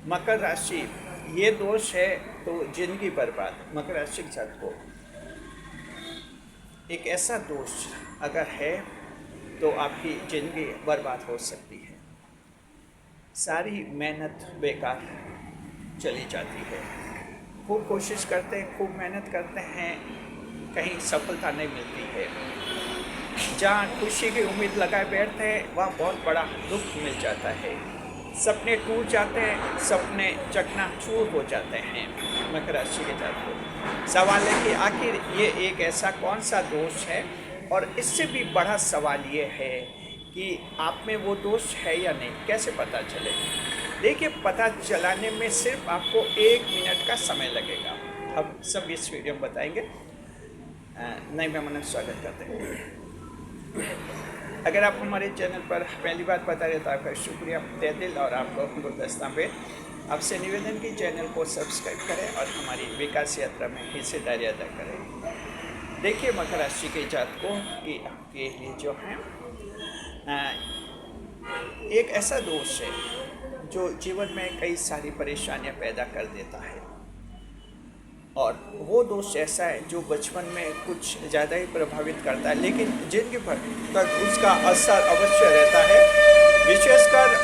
मकर राशि ये दोष है तो जिंदगी बर्बाद। मकर राशि के साथ को एक ऐसा दोष अगर है तो आपकी ज़िंदगी बर्बाद हो सकती है। सारी मेहनत बेकार चली जाती है। खूब कोशिश करते हैं, खूब मेहनत करते हैं, कहीं सफलता नहीं मिलती है। जहाँ खुशी की उम्मीद लगाए बैठते हैं वहाँ बहुत बड़ा दुख मिल जाता है। सपने टूट जाते हैं, सपने चकनाचूर हो जाते हैं। मकर राशि के जातकों, सवाल है कि आखिर ये एक ऐसा कौन सा दोष है, और इससे भी बड़ा सवाल ये है कि आप में वो दोष है या नहीं, कैसे पता चले। देखिए, पता चलाने में सिर्फ आपको 1 मिनट का समय लगेगा। हम सब इस वीडियो में बताएंगे। नए मेहमानों का स्वागत करते हैं। अगर आप हमारे चैनल पर पहली बार बता रहे तो आपका शुक्रिया तहे दिल, और आपको गुलदस्ता में आपसे निवेदन की चैनल को सब्सक्राइब करें और हमारी विकास यात्रा में हिस्सेदारी अदा करें। देखिए, मकर राशि के जातकों की आपके लिए जो है एक ऐसा दोष है जो जीवन में कई सारी परेशानियां पैदा कर देता है, और वो दोष ऐसा है जो बचपन में कुछ ज़्यादा ही प्रभावित करता है, लेकिन जिंदगी भर तक उसका असर अवश्य रहता है। विशेषकर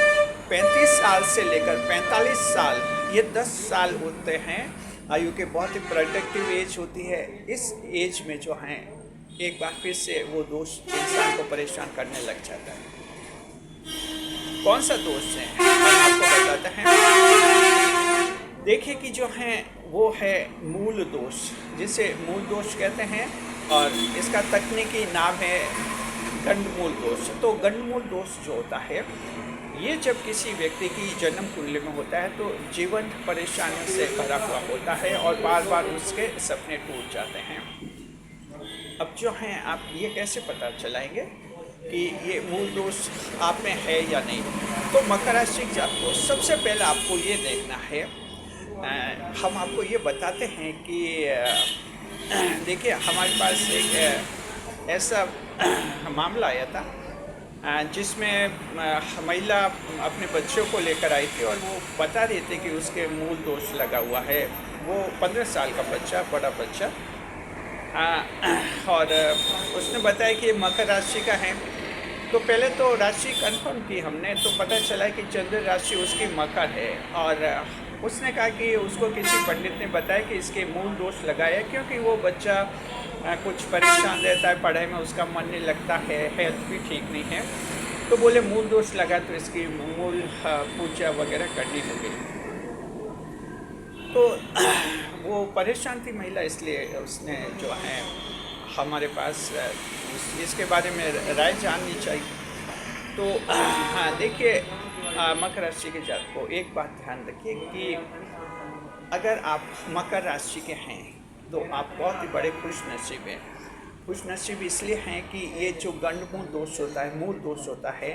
35 साल से लेकर 45 साल, ये 10 साल होते हैं आयु के, बहुत ही प्रोडक्टिव एज होती है। इस एज में जो है एक बार फिर से वो दोष इंसान को परेशान करने लग जाता है। कौन सा दोष है हम आपको बताते हैं। देखिए कि जो है वो है मूल दोष, जिसे मूल दोष कहते हैं, और इसका तकनीकी नाम है गंडमूल दोष। तो गंडमूल दोष जो होता है, ये जब किसी व्यक्ति की जन्म कुंडली में होता है तो जीवन परेशानियों से भरा हुआ होता है और बार बार उसके सपने टूट जाते हैं। अब जो है आप ये कैसे पता चलाएंगे कि ये मूल दोष आप में है या नहीं। तो मकर राशि के आपको सबसे पहले आपको ये देखना है, हम आपको ये बताते हैं कि देखिए, हमारे पास एक ऐसा मामला आया था जिसमें महिला अपने बच्चों को लेकर आई थी और वो बता रही थी कि उसके मूल दोष लगा हुआ है। वो 15 साल का बच्चा, बड़ा बच्चा, और उसने बताया कि मकर राशि का है। तो पहले तो राशि कंफर्म की हमने, तो पता चला कि चंद्र राशि उसकी मकर है, और उसने कहा कि उसको किसी पंडित ने बताया कि इसके मूल दोष लगाया, क्योंकि वो बच्चा कुछ परेशान रहता है, पढ़ाई में उसका मन नहीं लगता है, हेल्थ भी ठीक नहीं है। तो बोले मूल दोष लगा तो इसकी मूल पूजा वगैरह करनी होगी। तो वो परेशान थी महिला, इसलिए उसने जो है हमारे पास इसके बारे में राय जाननी चाहिए। तो हाँ, देखिए, मकर राशि के जातकों, एक बात ध्यान रखिए कि अगर आप मकर राशि के हैं तो आप बहुत ही बड़े खुश नसीब हैं। खुश नसीब इसलिए हैं कि ये जो गंडमूल दोष होता है, मूल दोष होता है,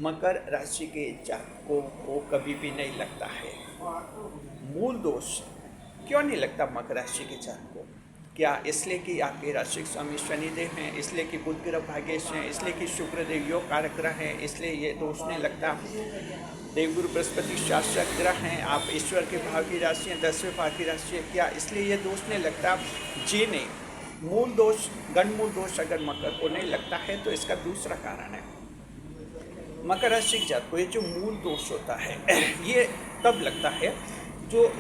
मकर राशि के जातकों को कभी भी नहीं लगता है। मूल दोष क्यों नहीं लगता मकर राशि के जातकों? क्या इसलिए कि आपके राशि स्वामी शनिदेव हैं, इसलिए कि बुध ग्रह भाग्येश हैं, इसलिए कि शुक्रदेव योग कारक ग्रह हैं, इसलिए ये दोष नहीं लगता? देवगुरु बृहस्पति शासक ग्रह हैं, आप ईश्वर के भाव की राशि हैं, 10वें भाव की राशि है, क्या इसलिए ये दोष नहीं लगता? जी नहीं। मूल दोष, गंडमूल दोष अगर मकर को नहीं लगता है तो इसका दूसरा कारण है। मकर राशि के जातकों, ये जो मूल दोष होता है ये तब लगता है जो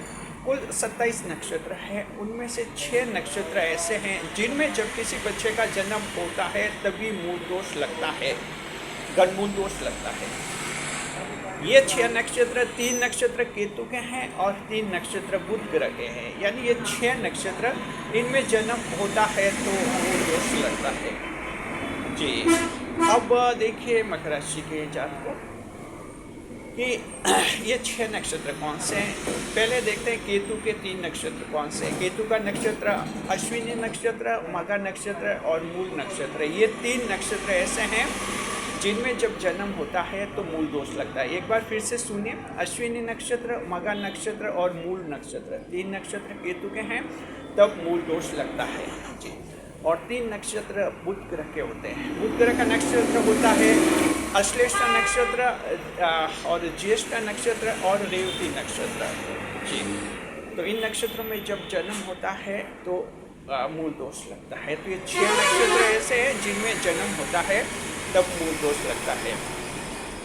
कुल 27 नक्षत्र हैं, उनमें से 6 नक्षत्र ऐसे हैं जिनमें जब किसी बच्चे का जन्म होता है तभी मूल दोष लगता है, गंडमूल दोष लगता है। ये 6 नक्षत्र, 3 नक्षत्र केतु के हैं और 3 नक्षत्र बुध ग्रह के हैं, यानी ये 6 नक्षत्र, इनमें जन्म होता है तो मूल दोष लगता है जी। अब देखिए मकर राशि के जातकों कि ये 6 नक्षत्र कौन से हैं। पहले देखते हैं केतु के 3 नक्षत्र कौन से हैं। केतु का नक्षत्र अश्विनी नक्षत्र, मघा नक्षत्र और मूल नक्षत्र, ये 3 नक्षत्र ऐसे हैं जिनमें जब जन्म होता है तो मूल दोष लगता है। एक बार फिर से सुनिए, अश्विनी नक्षत्र, मघा नक्षत्र और मूल नक्षत्र, 3 नक्षत्र केतु के हैं, तब मूल दोष लगता है जी। और 3 नक्षत्र बुध ग्रह के होते हैं। बुध ग्रह का नक्षत्र होता है अश्लेषा नक्षत्र और ज्येष्ठा नक्षत्र और रेवती नक्षत्र। जी, तो इन नक्षत्रों में जब जन्म होता है तो मूल दोष लगता है। तो ये 6 नक्षत्र ऐसे हैं जिनमें जन्म होता है तब मूल दोष लगता है।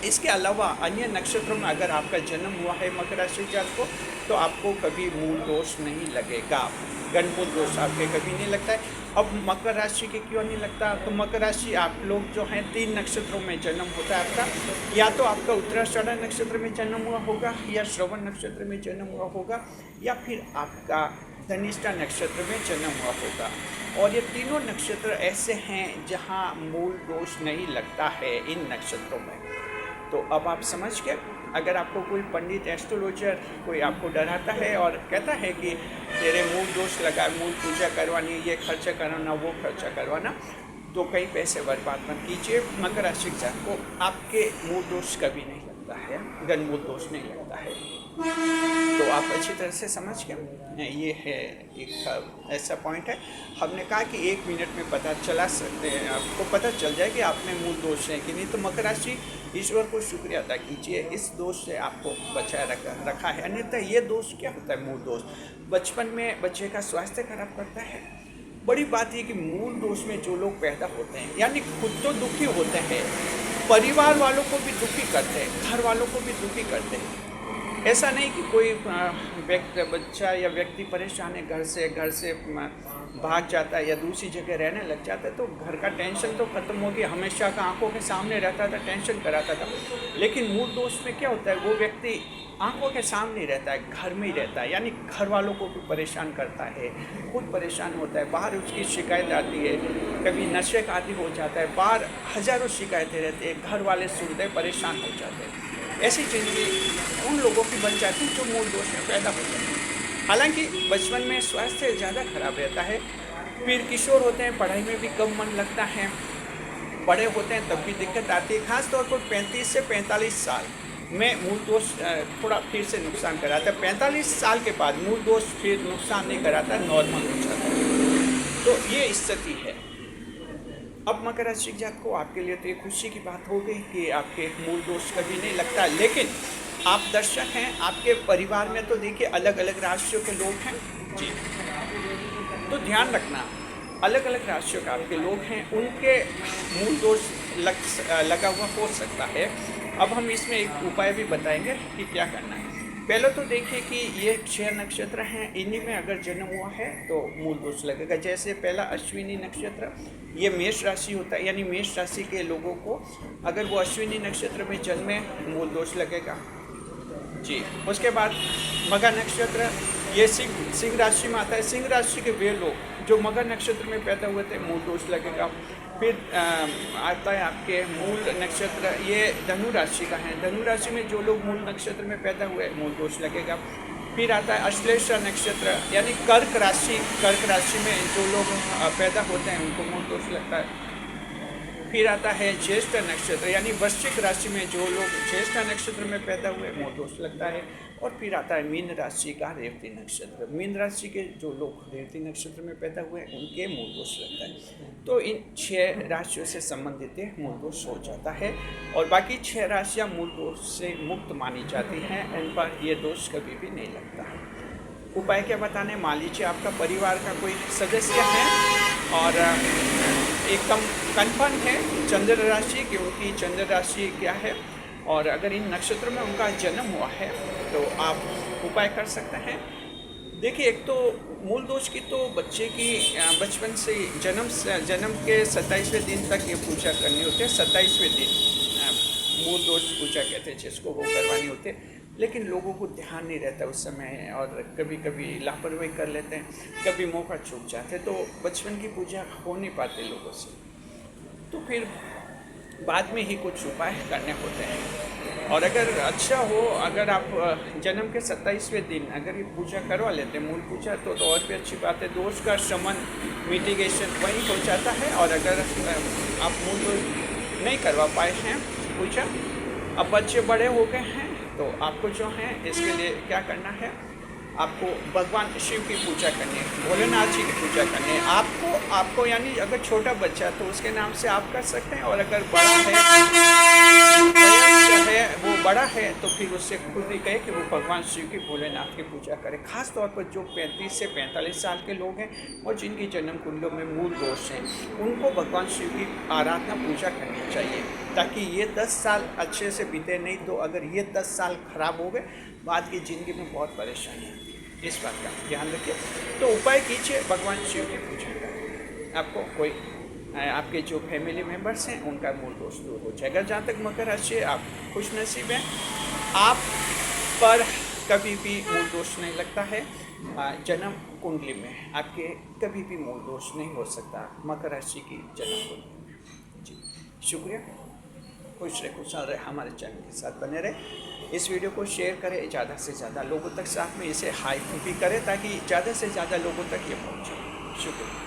इसके अलावा अन्य नक्षत्रों में अगर आपका जन्म हुआ है मकर राशि जातक को, तो आपको कभी मूल दोष नहीं लगेगा, गणमूल दोष आपके कभी नहीं लगता है। अब मकर राशि के क्यों नहीं लगता? तो मकर राशि आप लोग जो हैं 3 नक्षत्रों में जन्म होता है आपका, या तो आपका उत्तराषाढ़ा नक्षत्र में जन्म हुआ होगा, या श्रवण नक्षत्र में जन्म हुआ होगा, या फिर आपका धनिष्ठा नक्षत्र में जन्म हुआ होगा। और ये तीनों नक्षत्र ऐसे हैं जहाँ मूल दोष नहीं लगता है इन नक्षत्रों में। तो अब आप समझ के, अगर आपको कोई पंडित एस्ट्रोलॉजर कोई आपको डराता है और कहता है कि तेरे मूल दोष लगा, मूल पूजा करवानी, ये खर्चा करवाना, वो खर्चा करवाना, तो कई पैसे बर्बाद मत कीजिए। मकर राशि जातक को आपके मूल दोष कभी नहीं लगता है, गणमूल दोष नहीं लगता है। तो आप अच्छी तरह से समझ के, ये है एक ऐसा पॉइंट है। हमने कहा कि 1 मिनट में पता चला सकते हैं, आपको पता चल जाए कि आप में मूल दोष है कि नहीं। तो मकर राशि ईश्वर को शुक्रिया अदा कीजिए, इस दोष से आपको बचाए रखा है। अन्यथा ये दोष क्या होता है? मूल दोष बचपन में बच्चे का स्वास्थ्य खराब करता है। बड़ी बात ये कि मूल दोष में जो लोग पैदा होते हैं, यानी खुद तो दुखी होते हैं, परिवार वालों को भी दुखी करते हैं, घर वालों को भी दुखी करते हैं। ऐसा नहीं कि कोई बच्चा या व्यक्ति परेशान है, घर से भाग जाता है या दूसरी जगह रहने लग जाता है, तो घर का टेंशन तो खत्म हो गया, हमेशा का आंखों के सामने रहता था, टेंशन कराता था। लेकिन मूल दोष में क्या होता है? वो व्यक्ति आंखों के सामने रहता है, घर में ही रहता है, यानी घर वालों को भी परेशान करता है, खुद परेशान होता है, बाहर उसकी शिकायत आती है, कभी नशे का आदी हो जाता है, बाहर हजारों शिकायतें रहती है, घर वाले सुनते परेशान हो जाते हैं। ऐसी जिंदगी उन लोगों की बन जाती है जो मूल दोष में पैदा होते हैं। हालांकि बचपन में स्वास्थ्य ज़्यादा खराब रहता है, फिर किशोर होते हैं, पढ़ाई में भी कम मन लगता है, बड़े होते हैं तब भी दिक्कत आती है। खासतौर पर 35 से 45 साल में मूल दोष थोड़ा फिर से नुकसान कराता है। 45 साल के बाद मूल दोष फिर नुकसान नहीं कराता, नॉर्मल हो जाता है। तो ये स्थिति है। अब मकर राशि जातक को आपके लिए तो ये खुशी की बात हो गई कि आपके मूल दोष कभी नहीं लगता। लेकिन आप दर्शक हैं, आपके परिवार में तो देखिए अलग अलग राशियों के लोग हैं जी, तो ध्यान रखना, अलग अलग राशियों के आपके लोग हैं, उनके मूल दोष लगा हुआ हो सकता है। अब हम इसमें एक उपाय भी बताएंगे कि क्या करना है। पहले तो देखिए कि ये 6 नक्षत्र हैं, इन्हीं में अगर जन्म हुआ है तो मूल दोष लगेगा। जैसे पहला अश्विनी नक्षत्र, ये मेष राशि होता है, यानी मेष राशि के लोगों को अगर वो अश्विनी नक्षत्र में जन्मे मूल दोष लगेगा जी। उसके बाद मघा नक्षत्र, ये सिंह राशि में आता है, सिंह राशि के वे लोग जो मघा नक्षत्र में पैदा हुए थे मूल दोष लगेगा। फिर आता है आपके मूल नक्षत्र, ये धनु राशि का है, धनु राशि में जो लोग मूल नक्षत्र में पैदा हुए मूल दोष लगेगा। फिर आता है अश्लेषा नक्षत्र, यानी कर्क राशि में जो लोग पैदा होते हैं उनको मूल दोष लगता है। फिर आता है ज्येष्ठ नक्षत्र, यानी वृश्चिक राशि में जो लोग ज्येष्ठ नक्षत्र में पैदा हुए मूल दोष लगता है। और फिर आता है मीन राशि का रेवती नक्षत्र, मीन राशि के जो लोग रेवती नक्षत्र में पैदा हुए उनके मूल दोष लगता है। तो इन 6 राशियों से संबंधित मूल दोष हो जाता है, और बाकी 6 राशियाँ मूल दोष से मुक्त मानी जाती हैं, इन पर ये दोष कभी भी नहीं लगता है। उपाय क्या बताने? मान लीजिए आपका परिवार का कोई सदस्य है और एकदम कन्फर्म है चंद्र राशि की, उनकी चंद्र राशि क्या है, और अगर इन नक्षत्रों में उनका जन्म हुआ है तो आप उपाय कर सकते हैं। देखिए, एक तो मूल दोष की तो बच्चे की बचपन से जन्म के 27वें दिन तक ये पूजा करनी होती है। 27वें दिन मूल दोष पूजा कहते हैं जिसको, वो करवानी होती है। लेकिन लोगों को ध्यान नहीं रहता उस समय, और कभी कभी लापरवाही कर लेते हैं, कभी मौका चूक जाते हैं, तो बचपन की पूजा हो नहीं पाते लोगों से। तो फिर बाद में ही कुछ उपाय करने होते हैं। और अगर अच्छा हो, अगर आप जन्म के 27वें दिन अगर ये पूजा करवा लेते हैं मूल पूजा, तो और भी अच्छी बात है। दोष का शमन, मिटिगेशन वहीं हो जाता है। और अगर आप मूल नहीं करवा पाए हैं पूजा, अब बच्चे बड़े हो गए हैं, तो आपको जो है इसके लिए क्या करना है आपको भगवान शिव की पूजा करनी है, भोलेनाथ जी की पूजा करनी है। आपको यानी अगर छोटा बच्चा है तो उसके नाम से आप कर सकते हैं, और अगर बड़ा है वो बड़ा है तो फिर उससे खुद ही कहे कि वो भगवान शिव की भोलेनाथ की पूजा करे। खास तौर पर जो 35 से 45 साल के लोग हैं और जिनकी जन्म कुंडलों में मूल दोष हैं, उनको भगवान शिव की आराधना पूजा करनी चाहिए, ताकि ये 10 साल अच्छे से बीते। नहीं तो अगर ये 10 साल खराब हो गए, बाद की ज़िंदगी में बहुत परेशानी आती है। इस बात का ध्यान रखिए। तो उपाय कीजिए, भगवान शिव की पूजा करें, आपको कोई आपके जो फैमिली मेम्बर्स हैं उनका मूल दोष दूर हो जाएगा। जहाँ तक मकर राशि, आप खुश नसीब हैं, आप पर कभी भी मूल दोष नहीं लगता है। जन्म कुंडली में आपके कभी भी मूल दोष नहीं हो सकता मकर राशि की जन्म कुंडली में। जी शुक्रिया, खुश रहे, खुशहाल रहे, हमारे चैनल के साथ बने रहे। इस वीडियो को शेयर करें ज़्यादा से ज़्यादा लोगों तक, साथ में इसे हाइप भी करें ताकि ज़्यादा से ज़्यादा लोगों तक ये पहुँचे। शुक्रिया।